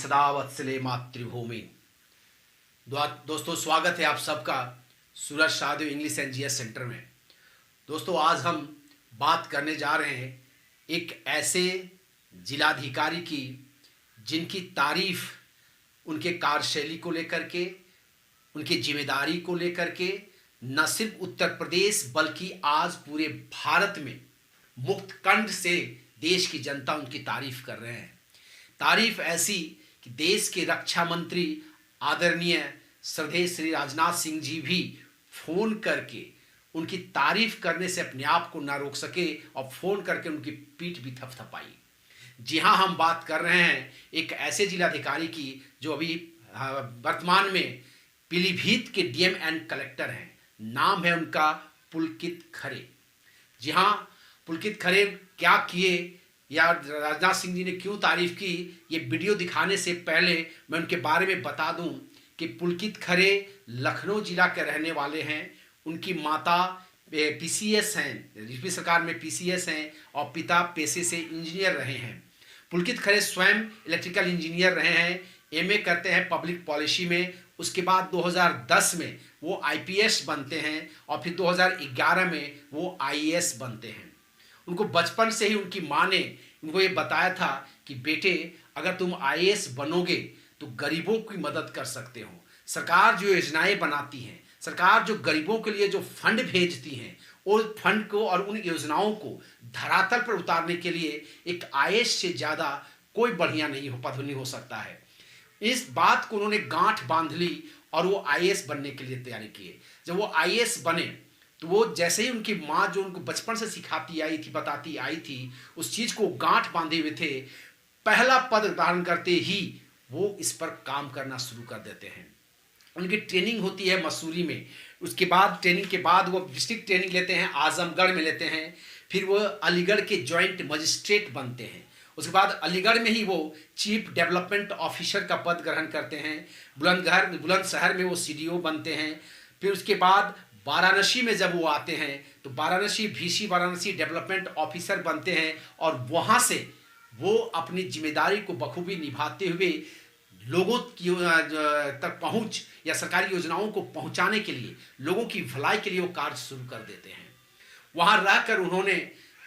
सदा वत्सले मातृभूमि। दोस्तों, स्वागत है आप सबका Suraj Shahdeo English and GS centre में। दोस्तों, आज हम बात करने जा रहे हैं एक ऐसे जिलाधिकारी की जिनकी तारीफ उनके कार्यशैली को लेकर के, उनकी जिम्मेदारी को लेकर के न सिर्फ उत्तर प्रदेश बल्कि आज पूरे भारत में मुक्त कंठ से देश की जनता उनकी तारीफ कर रहे हैं। तारीफ ऐसी कि देश के रक्षा मंत्री आदरणीय श्रद्धेय श्री राजनाथ सिंह जी भी फोन करके उनकी तारीफ करने से अपने आप को ना रोक सके और फोन करके उनकी पीठ भी थपथपाई। जी हाँ, हम बात कर रहे हैं एक ऐसे जिलाधिकारी की जो अभी वर्तमान में पीलीभीत के डीएम एंड कलेक्टर हैं। नाम है उनका पुलकित खरे। जी हाँ, पुलकित खरे क्या किए या राजनाथ सिंह जी ने क्यों तारीफ की, ये वीडियो दिखाने से पहले मैं उनके बारे में बता दूं कि पुलकित खरे लखनऊ जिला के रहने वाले हैं। उनकी माता पीसीएस हैं, यूपी सरकार में पीसीएस हैं और पिता पेशे से इंजीनियर रहे हैं। पुलकित खरे स्वयं इलेक्ट्रिकल इंजीनियर रहे हैं, एमए करते हैं पब्लिक पॉलिसी में। उसके बाद 2010 में वो आईपीएस बनते हैं और फिर 2011 में वो आईएएस बनते हैं। उनको बचपन से ही उनकी माँ ने उनको ये बताया था कि बेटे, अगर तुम आईएएस बनोगे तो गरीबों की मदद कर सकते हो। सरकार जो योजनाएं बनाती हैं, सरकार जो गरीबों के लिए जो फंड भेजती हैं, उस फंड को और उन योजनाओं को धरातल पर उतारने के लिए एक आईएएस से ज़्यादा कोई बढ़िया पद नहीं हो सकता है। इस बात को उन्होंने गांठ बांध ली और वो आईएएस बनने के लिए तैयारी किए। जब वो आईएएस बने तो वो जैसे ही उनकी माँ जो उनको बचपन से सिखाती आई थी, बताती आई थी, उस चीज़ को गांठ बांधे हुए थे। पहला पद धारण करते ही वो इस पर काम करना शुरू कर देते हैं। उनकी ट्रेनिंग होती है मसूरी में। उसके बाद ट्रेनिंग के बाद वो डिस्ट्रिक्ट ट्रेनिंग लेते हैं, आजमगढ़ में लेते हैं। फिर वो अलीगढ़ के जॉइंट मजिस्ट्रेट बनते हैं। उसके बाद अलीगढ़ में ही वो चीफ डेवलपमेंट ऑफिसर का पद ग्रहण करते हैं। बुलंदशहर में वो सीडीओ बनते हैं। फिर उसके बाद वाराणसी में जब वो आते हैं तो वाराणसी डेवलपमेंट ऑफिसर बनते हैं और वहाँ से वो अपनी जिम्मेदारी को बखूबी निभाते हुए लोगों की तक पहुँच या सरकारी योजनाओं को पहुँचाने के लिए, लोगों की भलाई के लिए वो कार्य शुरू कर देते हैं। वहाँ रहकर उन्होंने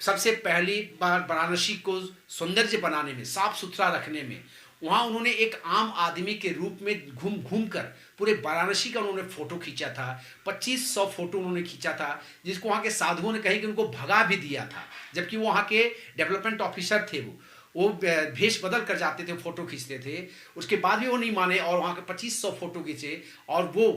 सबसे पहली बार वाराणसी को सौंदर्य बनाने में, साफ सुथरा रखने में, वहाँ उन्होंने एक आम आदमी के रूप में घूम घूम कर पूरे वाराणसी का उन्होंने फ़ोटो खींचा था। 2500 फोटो उन्होंने खींचा था, जिसको वहाँ के साधुओं ने कही कि उनको भगा भी दिया था। जबकि वो वहाँ के डेवलपमेंट ऑफिसर थे, वो भेष बदल कर जाते थे, फ़ोटो खींचते थे। उसके बाद भी वो नहीं माने और वहाँ के 2500 फोटो खींचे। और वो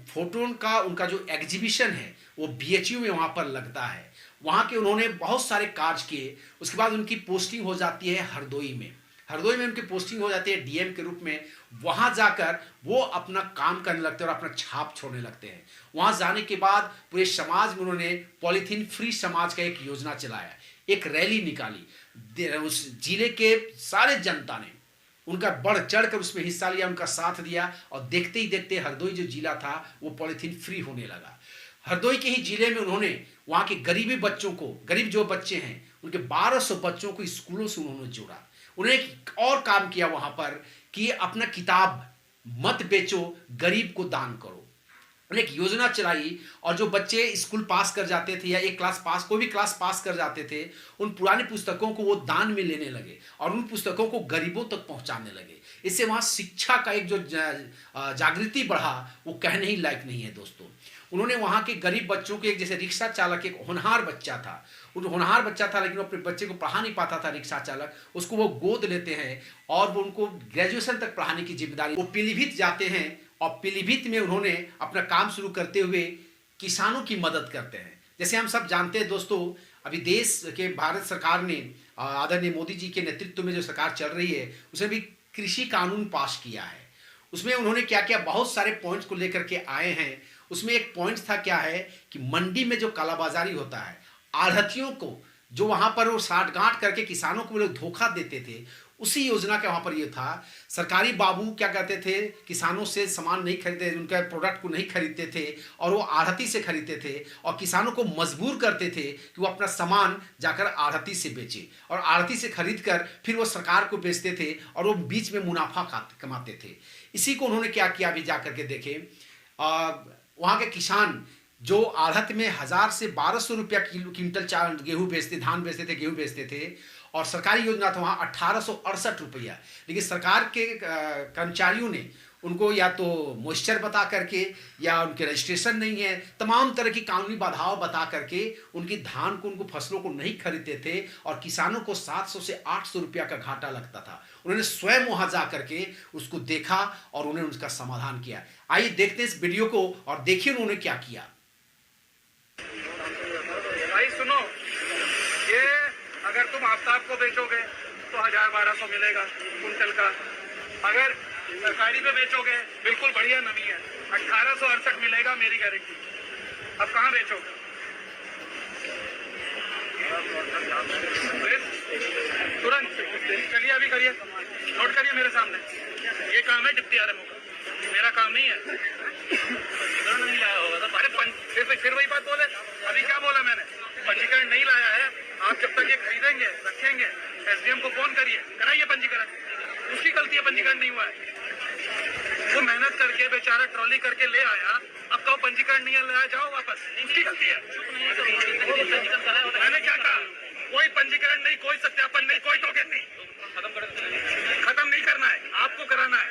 फोटो का उनका जो एग्जीबिशन है वो बीएचयू में वहाँ पर लगता है। वहाँ के उन्होंने बहुत सारे कार्य किए। उसके बाद उनकी पोस्टिंग हो जाती है हरदोई में। हरदोई में उनकी पोस्टिंग हो जाती है डीएम के रूप में। वहाँ जाकर वो अपना काम करने लगते हैं और अपना छाप छोड़ने लगते हैं। वहाँ जाने के बाद पूरे समाज में उन्होंने पॉलीथीन फ्री समाज का एक योजना चलाया, एक रैली निकाली। उस जिले के सारे जनता ने उनका बढ़ चढ़ कर उसमें हिस्सा लिया, उनका साथ दिया और देखते ही देखते हरदोई जो जिला था वो पॉलीथीन फ्री होने लगा। हरदोई के ही जिले में उन्होंने वहाँ के गरीबी बच्चों को, गरीब जो बच्चे हैं उनके 1200 बच्चों को स्कूलों से उन्होंने जोड़ा। उन्होंने एक और काम किया वहाँ पर कि अपना किताब मत बेचो, गरीब को दान करो। उन्होंने एक योजना चलाई और जो बच्चे स्कूल पास कर जाते थे या एक क्लास पास, कोई भी क्लास पास कर जाते थे, उन पुरानी पुस्तकों को वो दान में लेने लगे और उन पुस्तकों को गरीबों तक पहुँचाने लगे। इससे वहाँ शिक्षा का एक जो जागृति बढ़ा वो कहने ही लायक नहीं है दोस्तों। उन्होंने वहाँ के गरीब बच्चों के, एक जैसे रिक्शा चालक, एक होनहार बच्चा था, होनहार बच्चा था लेकिन वो अपने बच्चे को पढ़ा नहीं पाता था, रिक्शा चालक, उसको वो गोद लेते हैं और वो उनको ग्रेजुएशन तक पढ़ाने की जिम्मेदारी। वो पीलीभीत जाते हैं और पीलीभीत में उन्होंने अपना काम शुरू करते हुए किसानों की मदद करते हैं। जैसे हम सब जानते हैं दोस्तों, अभी देश के भारत सरकार ने आदरणीय मोदी जी के नेतृत्व में जो सरकार चल रही है उसने भी कृषि कानून पास किया है। उसमें उन्होंने क्या किया, बहुत सारे पॉइंट्स को लेकर के आए हैं। उसमें एक पॉइंट था क्या है कि मंडी में जो कालाबाजारी होता है, आढ़तियों को जो वहाँ पर वो साठगांठ करके किसानों को लोग धोखा देते थे, उसी योजना का वहाँ पर ये था। सरकारी बाबू क्या कहते थे, किसानों से सामान नहीं खरीदते, उनके प्रोडक्ट को नहीं खरीदते थे और वो आढ़ती से खरीदते थे और किसानों को मजबूर करते थे कि वो अपना सामान जाकर आढ़ती से बेचे और आढ़ती से खरीद कर फिर वो सरकार को बेचते थे और वो बीच में मुनाफा कमाते थे। इसी को उन्होंने क्या किया, अभी जा करके देखें, वहाँ के किसान जो आढ़त में 1000 से 1200 रुपया क्विंटल गेहूँ बेचते, धान बेचते थे, गेहूँ बेचते थे और सरकारी योजना था वहाँ 1868 रुपया। लेकिन सरकार के कर्मचारियों ने उनको या तो मॉइस्चर बता करके या उनके रजिस्ट्रेशन नहीं है, तमाम तरह की कानूनी बाधाओं बता करके उनकी धान को, उनको फसलों को नहीं खरीदते थे और किसानों को 700 से 800 रुपया का घाटा लगता था। उन्होंने स्वयं वहाँ जा करके उसको देखा और उन्होंने उसका समाधान किया। आइए देखते हैं इस वीडियो को और देखिए उन्होंने क्या किया। भाई सुनो, ये अगर तुम आफ्ताब को बेचोगे तो 1000-1200 मिलेगा कुंटल का। अगर सरकारी पे बेचोगे बिल्कुल बढ़िया नमी है, 1868 मिलेगा, मेरी गारंटी। अब कहाँ बेचोगे? तुरंत चलिए, अभी करिए, नोट करिए मेरे सामने। ये काम है डिप्टी आरएमओ का, मेरा काम नहीं है। नहीं लाया होगा तो अरे फिर वही बात बोले। अभी क्या बोला मैंने? पंजीकरण नहीं लाया है। आप जब तक ये खरीदेंगे, रखेंगे, एसडीएम को फोन करिए, कराइए पंजीकरण। उसकी गलती है, पंजीकरण नहीं हुआ है। वो मेहनत करके बेचारा ट्रॉली करके ले आया, अब कहो पंजीकरण नहीं लाया, जाओ वापस, उसकी गलती है। मैंने क्या कहा? कोई पंजीकरण नहीं, कोई सत्यापन नहीं, कोई टोकन नहीं। खत्म नहीं करना है, आपको कराना है।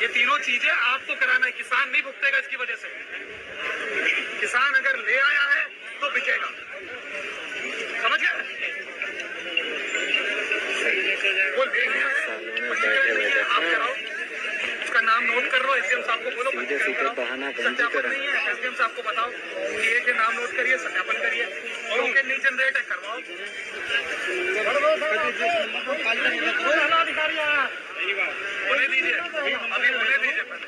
ये तीनों चीजें आपको कराना है। किसान नहीं भुगतेगा इसकी वजह से। किसान अगर ले आया है तो बिकेगा, समझ गए? वो ले गया है, पंजीकरण नहीं है, आप कराओ। उसका नाम नोट कर लो, एसडीएम साहब को बोलो पंजीकरण कराओ। सत्यापन नहीं है, एसडीएम साहब को बताओ कि एक नाम नोट करिए, सत्यापन करिए। टोकन नहीं जनरेट है, करवाओ। बोले दीजिए, अभी बोले दीजिए पहले।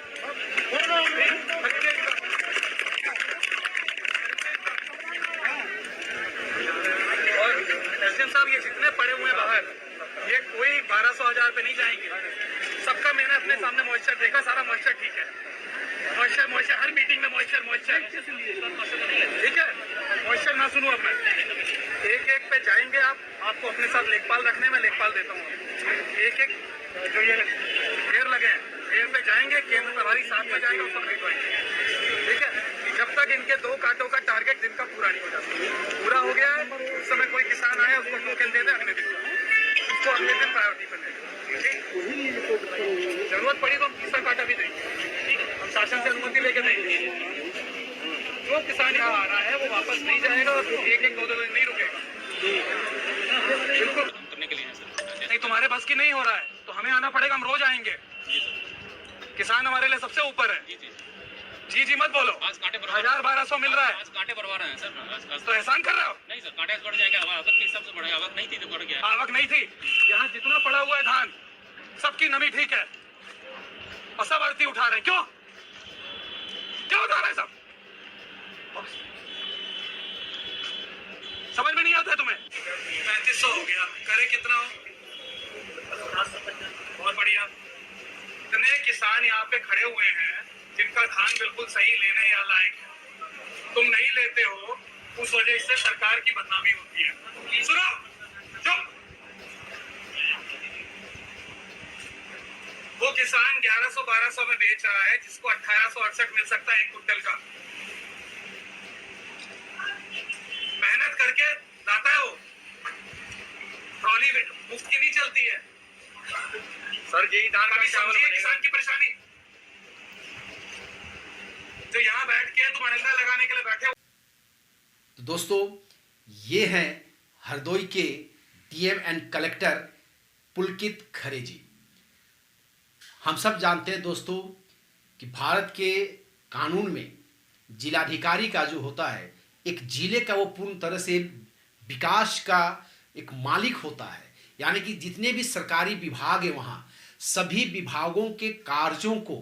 और एसडीएम साहब ये जितने पड़े हुए हैं बाहर, ये कोई 1200-1000 पे नहीं जाएंगे। सबका मैंने अपने सामने मॉइस्चर देखा, सारा मॉइस्चर ठीक है। मॉइस्चर हर मीटिंग में मॉइस्चर ठीक है। मॉइस्चर ना सुनूं अब मैं, एक एक पे जाएंगे आप, आपको अपने साथ लेखपाल रखने में लेखपाल देता हूँ। एक एक जो ये ढेर लगे हैं, ढेर पे जाएंगे, केंद्र प्रभारी साथ में जाएगा, उसको खरीदवाएंगे, ठीक है। जब तक इनके 2 कांटों का टारगेट दिन का पूरा नहीं हो जाता। पूरा हो गया है, उस समय कोई किसान आया, उसको टोकन दे दे, अगले दिन उसको अगले दिन प्रायोरिटी पर देंगे। जरूरत पड़ी तो हम तीसरा कांटा भी देंगे, हम शासन से अनुमति लेके देंगे। जो किसान यहाँ आ रहा है वो वापस नहीं जाएगा और 1-2 दिन नहीं रुकेगा, बिल्कुल नहीं। तुम्हारे बस की नहीं हो रहा है तो हमें आना पड़ेगा, हम रोज आएंगे। किसान हमारे लिए सबसे ऊपर है। जी जी मत बोलो। आज कांटे 1000-1200 मिल रहा है, आज कांटे भरवा रहे हैं सर। तो एहसान कर रहे हो? नहीं सर, कांटे बढ़ जाएंगे, आवक के हिसाब से बढ़ेगा। आवक नहीं थी तो बढ़ गया। आवक नहीं थी, यहाँ जितना पड़ा हुआ है धान, सबकी नमी ठीक है और सब आरती उठा रहे हैं। क्यों क्यों उठा रहे हैं सब? समझ में नहीं आता है तुम्हें? 3500 हो गया, करे कितना हो? बहुत बढ़िया। इतने किसान यहाँ पे खड़े हुए हैं जिनका धान बिल्कुल सही लेने या लायक है, तुम नहीं लेते हो, उस वजह से सरकार की बदनामी होती है। सुनो, चुप। वो किसान 1100-1200 में बेच रहा है, जिसको 1868 मिल सकता है 1 कुंटल का। मेहनत करके लाता है वो, ट्रॉली मुफ्त की नहीं चलती है सर। यही धान का चावल बनेगा। किसान की परेशानी जो यहाँ बैठ के तुम अड़ंगा लगाने के लिए बैठे हो। तो दोस्तों, ये हैं हरदोई के DM and collector Pulkit Khare जी। हम सब जानते हैं दोस्तों कि भारत के कानून में जिलाधिकारी का जो होता है, एक जिले का वो पूर्ण तरह से विकास का एक मालिक होता है। यानी कि जितने भी सरकारी विभाग है वहाँ सभी विभागों के कार्यों को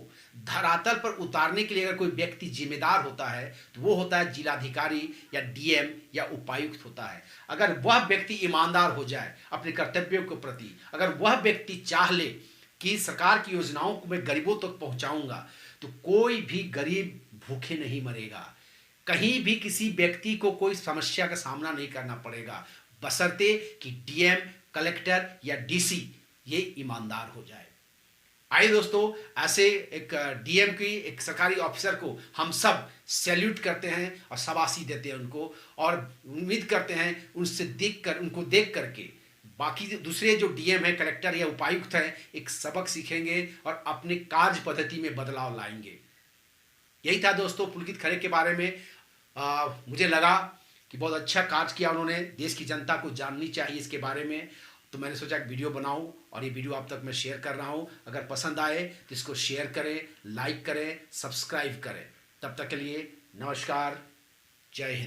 धरातल पर उतारने के लिए अगर कोई व्यक्ति जिम्मेदार होता है तो वो होता है जिलाधिकारी या डीएम या उपायुक्त होता है। अगर वह व्यक्ति ईमानदार हो जाए अपने कर्तव्यों के प्रति, अगर वह व्यक्ति चाह ले कि सरकार की योजनाओं को मैं गरीबों तक पहुंचाऊंगा, तो कोई भी गरीब भूखे नहीं मरेगा, कहीं भी किसी व्यक्ति को कोई समस्या का सामना नहीं करना पड़ेगा, बशर्ते कि डीएम, कलेक्टर या डीसी ये ईमानदार हो जाए। आइए दोस्तों, ऐसे एक डीएम की, एक सरकारी ऑफिसर को हम सब सैल्यूट करते हैं और शाबाशी देते हैं उनको, और उम्मीद करते हैं उनको देख करके बाकी दूसरे जो डीएम है, कलेक्टर या उपायुक्त हैं, एक सबक सीखेंगे और अपने कार्य पद्धति में बदलाव लाएंगे। यही था दोस्तों पुलकित खरे के बारे में। मुझे लगा कि बहुत अच्छा कार्य किया उन्होंने, देश की जनता को जाननी चाहिए इसके बारे में, तो मैंने सोचा एक वीडियो बनाऊं और ये वीडियो आप तक मैं शेयर कर रहा हूं। अगर पसंद आए तो इसको शेयर करें, लाइक करें, सब्सक्राइब करें। तब तक के लिए नमस्कार, जय हिंद।